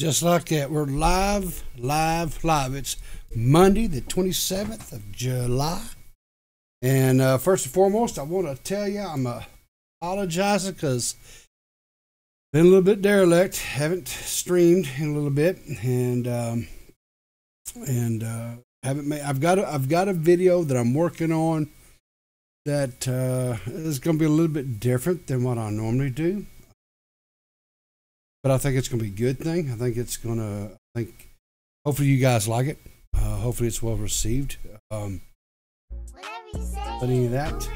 Just like that, we're live. It's Monday, the 27th of July. And first and foremost, I want to tell you I'm apologizing because been a little bit derelict. Haven't streamed in a little bit, and haven't made. I've got a video that I'm working on that is going to be a little bit different than what I normally do. But I think it's going to be a good thing. I think hopefully you guys like it. Hopefully it's well received. But any of that.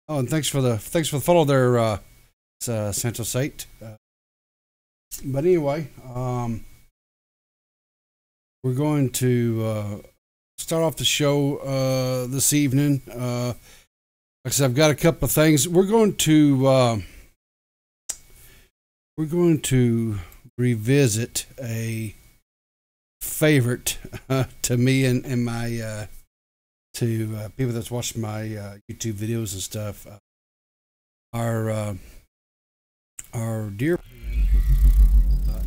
Oh, and thanks for the follow there, Santos 8. But anyway, we're going to start off the show this evening. Like I said, I've got a couple of things. We're going to revisit a favorite to me and my to people that's watched my YouTube videos and stuff. Our dear friend,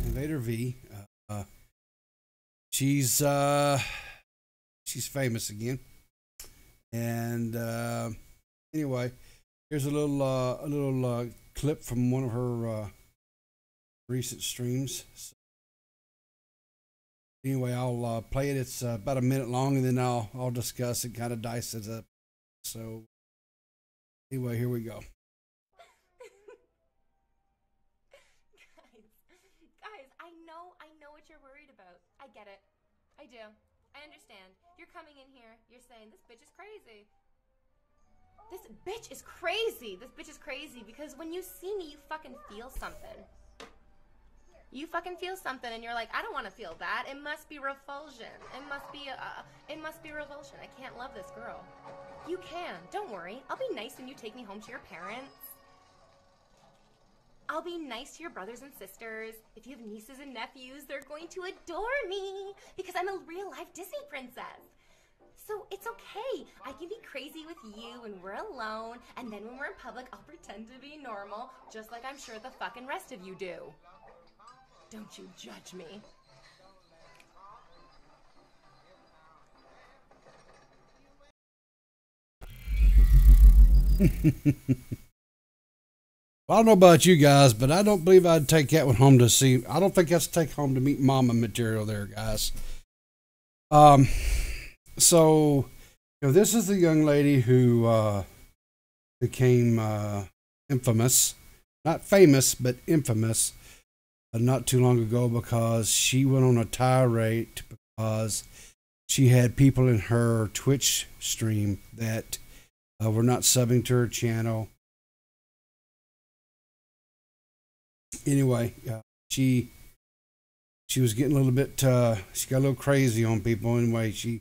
Invader V. She's famous again, and anyway, here's a little clip from one of her recent streams. So anyway, I'll play it. It's about a minute long, and then I'll discuss it, kind of dice it up. So anyway, here we go. Guys, I know what you're worried about. I get it. I do. I understand. You're coming in here, you're saying, this bitch is crazy. This bitch is crazy. This bitch is crazy because when you see me, you fucking feel something. You fucking feel something, and you're like, I don't want to feel that. It must be revulsion. It must be revulsion. I can't love this girl. You can. Don't worry. I'll be nice when you take me home to your parents. I'll be nice to your brothers and sisters. If you have nieces and nephews, they're going to adore me because I'm a real-life Disney princess. So it's okay. I can be crazy with you when we're alone, and then when we're in public, I'll pretend to be normal, just like I'm sure the fucking rest of you do. Don't you judge me. I don't know about you guys, but I don't believe I'd take that one home to see. I don't think that's take home to meet mama material there, guys. So, this is the young lady who became infamous. Not famous, but infamous. Not too long ago because she went on a tirade because she had people in her Twitch stream that were not subbing to her channel. Anyway, she was getting a little bit, she got a little crazy on people. Anyway, she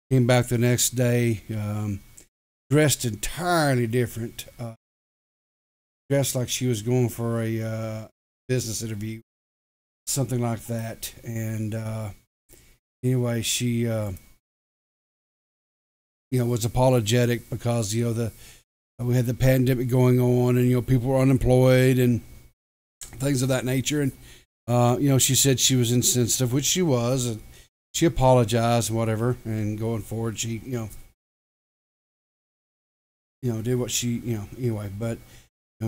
came back the next day, dressed entirely different, dressed like she was going for a business interview, something like that. And anyway, she was apologetic because we had the pandemic going on, and people were unemployed and things of that nature. And she said she was insensitive, which she was, and she apologized and whatever. And going forward, she did what she anyway. But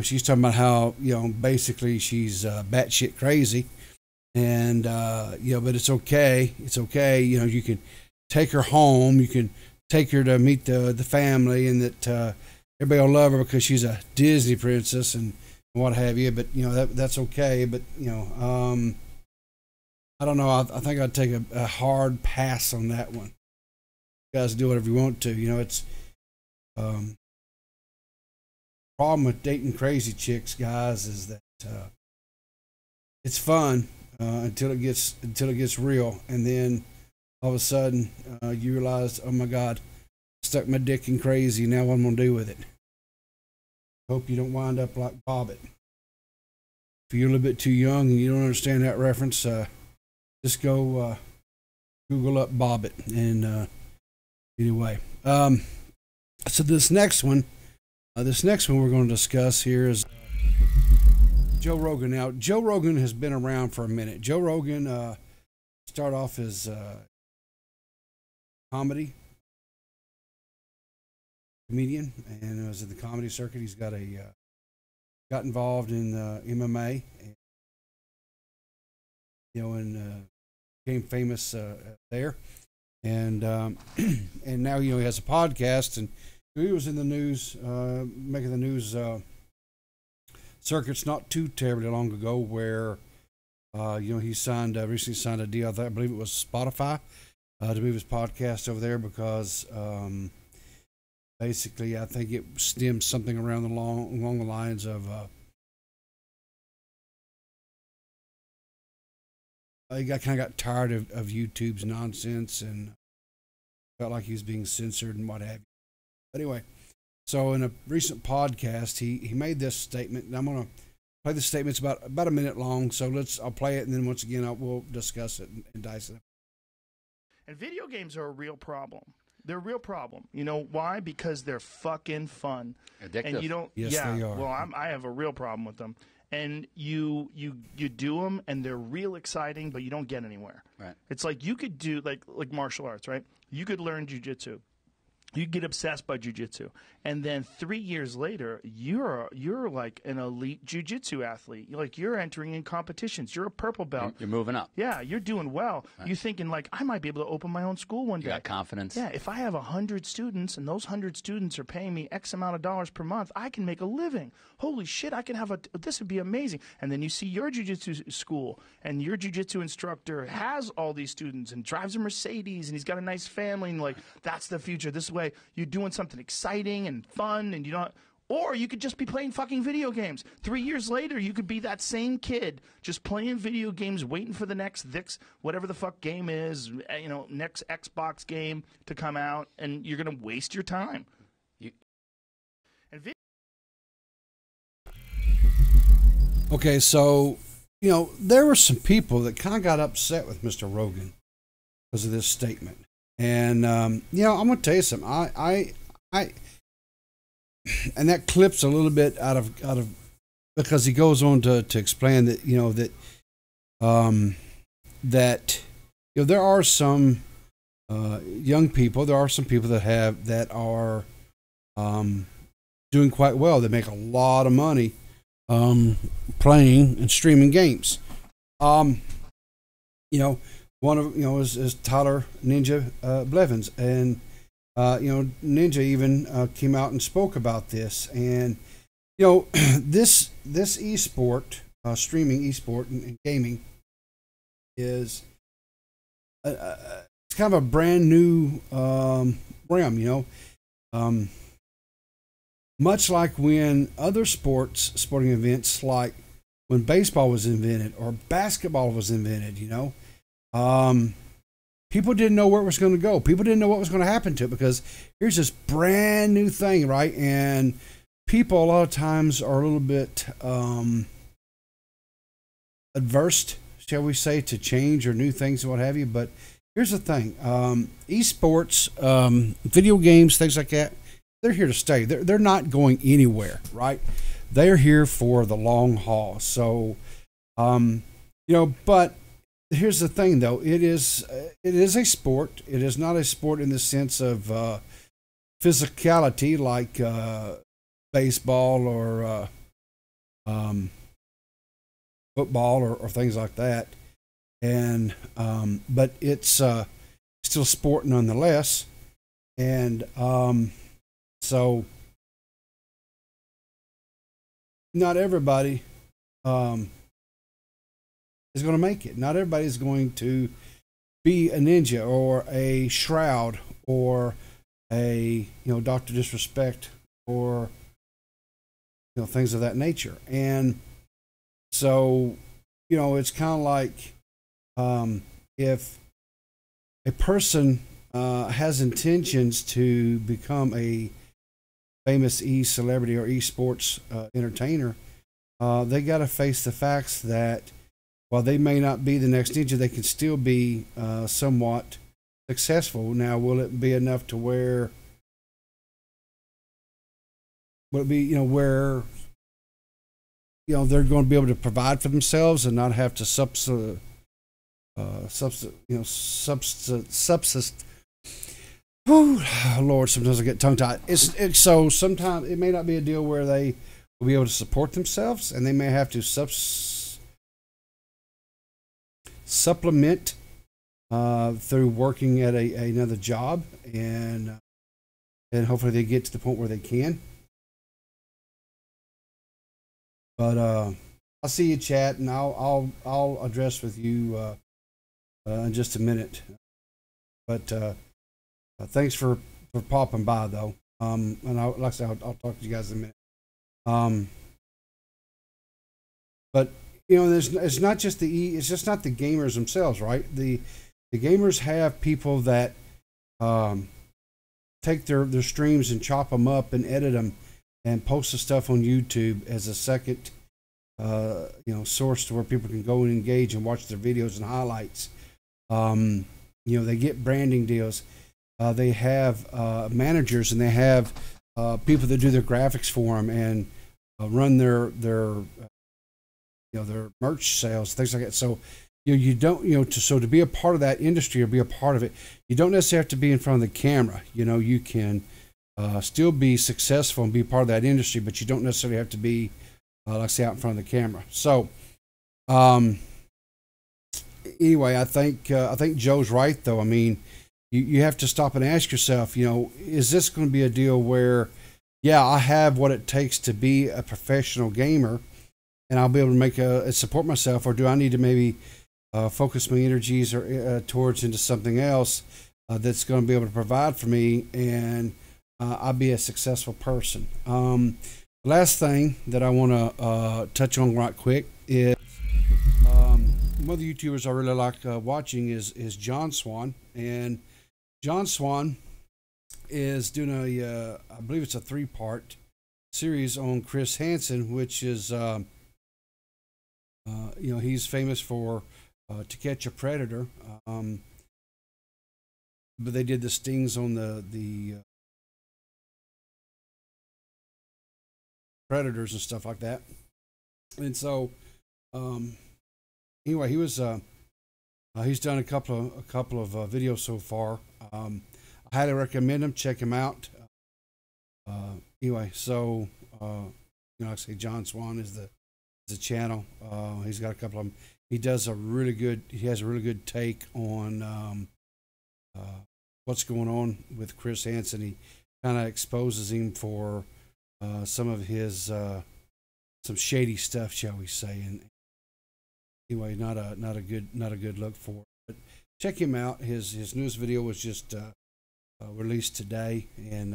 she's talking about how, basically she's batshit crazy, and but it's okay. It's okay. You can take her home. You can take her to meet the family, and that everybody will love her because she's a Disney princess and what have you. But that's okay. But I don't know. I think I'd take a hard pass on that one. You guys do whatever you want to. It's problem with dating crazy chicks, guys, is that it's fun until it gets real, and then all of a sudden you realize, oh my God, I stuck my dick in crazy. Now what am I gonna do with it? Hope you don't wind up like Bobbit. If you're a little bit too young and you don't understand that reference, just go Google up Bobbit. And anyway, so this next one we're going to discuss here is Joe Rogan. Now, Joe Rogan has been around for a minute. Joe Rogan started off as comedy comedian, and was in the comedy circuit. He's got got involved in MMA, and, and became famous there. And and now he has a podcast, and he was in the news, making the news circuits not too terribly long ago, where he recently signed a deal. I believe it was Spotify to move his podcast over there because basically I think it stems something along the lines of he kind of got tired of YouTube's nonsense and felt like he was being censored and what have you. But anyway, so in a recent podcast, he made this statement, and I'm going to play the statement. It's about a minute long, so I'll play it, and then once again we'll discuss it and dice it. And video games are a real problem. They're a real problem. You know why? Because they're fucking fun. Addictive. And you don't. Yes, yeah. they are. Well, I have a real problem with them. And you do them, and they're real exciting, but you don't get anywhere. Right. It's like you could do like martial arts, right? You could learn jiu-jitsu. You get obsessed by jiu-jitsu, and then 3 years later, you're like an elite jiu-jitsu athlete. You're entering in competitions. You're a purple belt. You're moving up. Yeah, you're doing well. Right. You're thinking like, I might be able to open my own school one day. You got confidence. Yeah, if I have 100 students and those 100 students are paying me X amount of dollars per month, I can make a living. Holy shit, I can have this would be amazing. And then you see your jiu-jitsu school, and your jiu-jitsu instructor has all these students and drives a Mercedes, and he's got a nice family, and like, that's the future. This way you're doing something exciting and fun, and you don't. Or you could just be playing fucking video games. 3 years later, you could be that same kid just playing video games, waiting for the next whatever the fuck game is, next Xbox game to come out, and you're gonna waste your time. Okay, so there were some people that kind of got upset with Mr. Rogan because of this statement. And I'm going to tell you something. I and that clips a little bit out of because he goes on to explain that that there are some young people. There are some people that are doing quite well. They make a lot of money playing and streaming games. One of is Tyler Ninja Blevins, and Ninja even came out and spoke about this. And this esport, streaming esport and gaming, is it's kind of a brand new realm. Much like when other sporting events, like when baseball was invented or basketball was invented, people didn't know where it was going to go. People didn't know what was going to happen to it because here's this brand new thing, right? And people a lot of times are a little bit adverse, shall we say, to change or new things and what have you. But here's the thing. Esports, video games, things like that, they're here to stay. They're not going anywhere, right? They're here for the long haul. So, but here's the thing, though. It is a sport. It is not a sport in the sense of physicality like baseball or football or things like that. And but it's still sport nonetheless. And so not everybody is going to make it. Not everybody is going to be a ninja or a shroud or a Dr. Disrespect or things of that nature. And so it's kind of like if a person has intentions to become a famous celebrity or esports entertainer, they got to face the facts that while they may not be the next ninja, they can still be somewhat successful. Now, will it be enough to where? Will it be where they're going to be able to provide for themselves and not have to subsist. Whew, Lord, sometimes I get tongue tied. So sometimes it may not be a deal where they will be able to support themselves, and they may have to supplement through working at another job, and hopefully they get to the point where they can. But I'll see you, chat, and I'll address with you in just a minute. But thanks for popping by, though. And like I said, I'll talk to you guys in a minute. But it's not just it's just not the gamers themselves, right? The gamers have people that take their streams and chop them up and edit them and post the stuff on YouTube as a second source to where people can go and engage and watch their videos and highlights. They get branding deals. They have managers, and they have people that do their graphics for them and run their merch sales, things like that. So you don't to be a part of that industry or be a part of it, you don't necessarily have to be in front of the camera. You can still be successful and be part of that industry, but you don't necessarily have to be like I say, out in front of the camera. So anyway, I think Joe's right, though. I mean, you have to stop and ask yourself, is this going to be a deal where, yeah, I have what it takes to be a professional gamer, and I'll be able to make support myself, or do I need to maybe focus my energies towards into something else that's going to be able to provide for me, and I'll be a successful person. The last thing that I want to touch on right quick is one of the YouTubers I really like watching is John Swan, and John Swan is doing I believe it's a 3-part series on Chris Hansen, which is he's famous for To Catch a Predator, but they did the stings on the predators and stuff like that. And so anyway, he was he's done a couple of videos so far. I highly recommend him. Check him out. Anyway, so like I say, John Swan is the channel. He's got a couple of them. He has a really good take on what's going on with Chris Hansen. He kind of exposes him for some of his some shady stuff, shall we say. And anyway, not a good look for it. But check him out. His newest video was just released today, and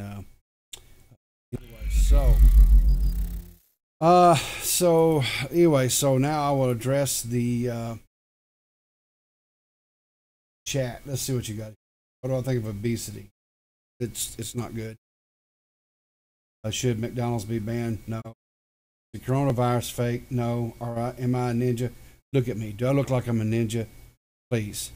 anyway, so now I will address the chat. Let's see what you got. What do I think of obesity? It's not good. Should McDonald's be banned? No. The coronavirus fake? No. All right. Am I a ninja? Look at me. Do I look like I'm a ninja? Please.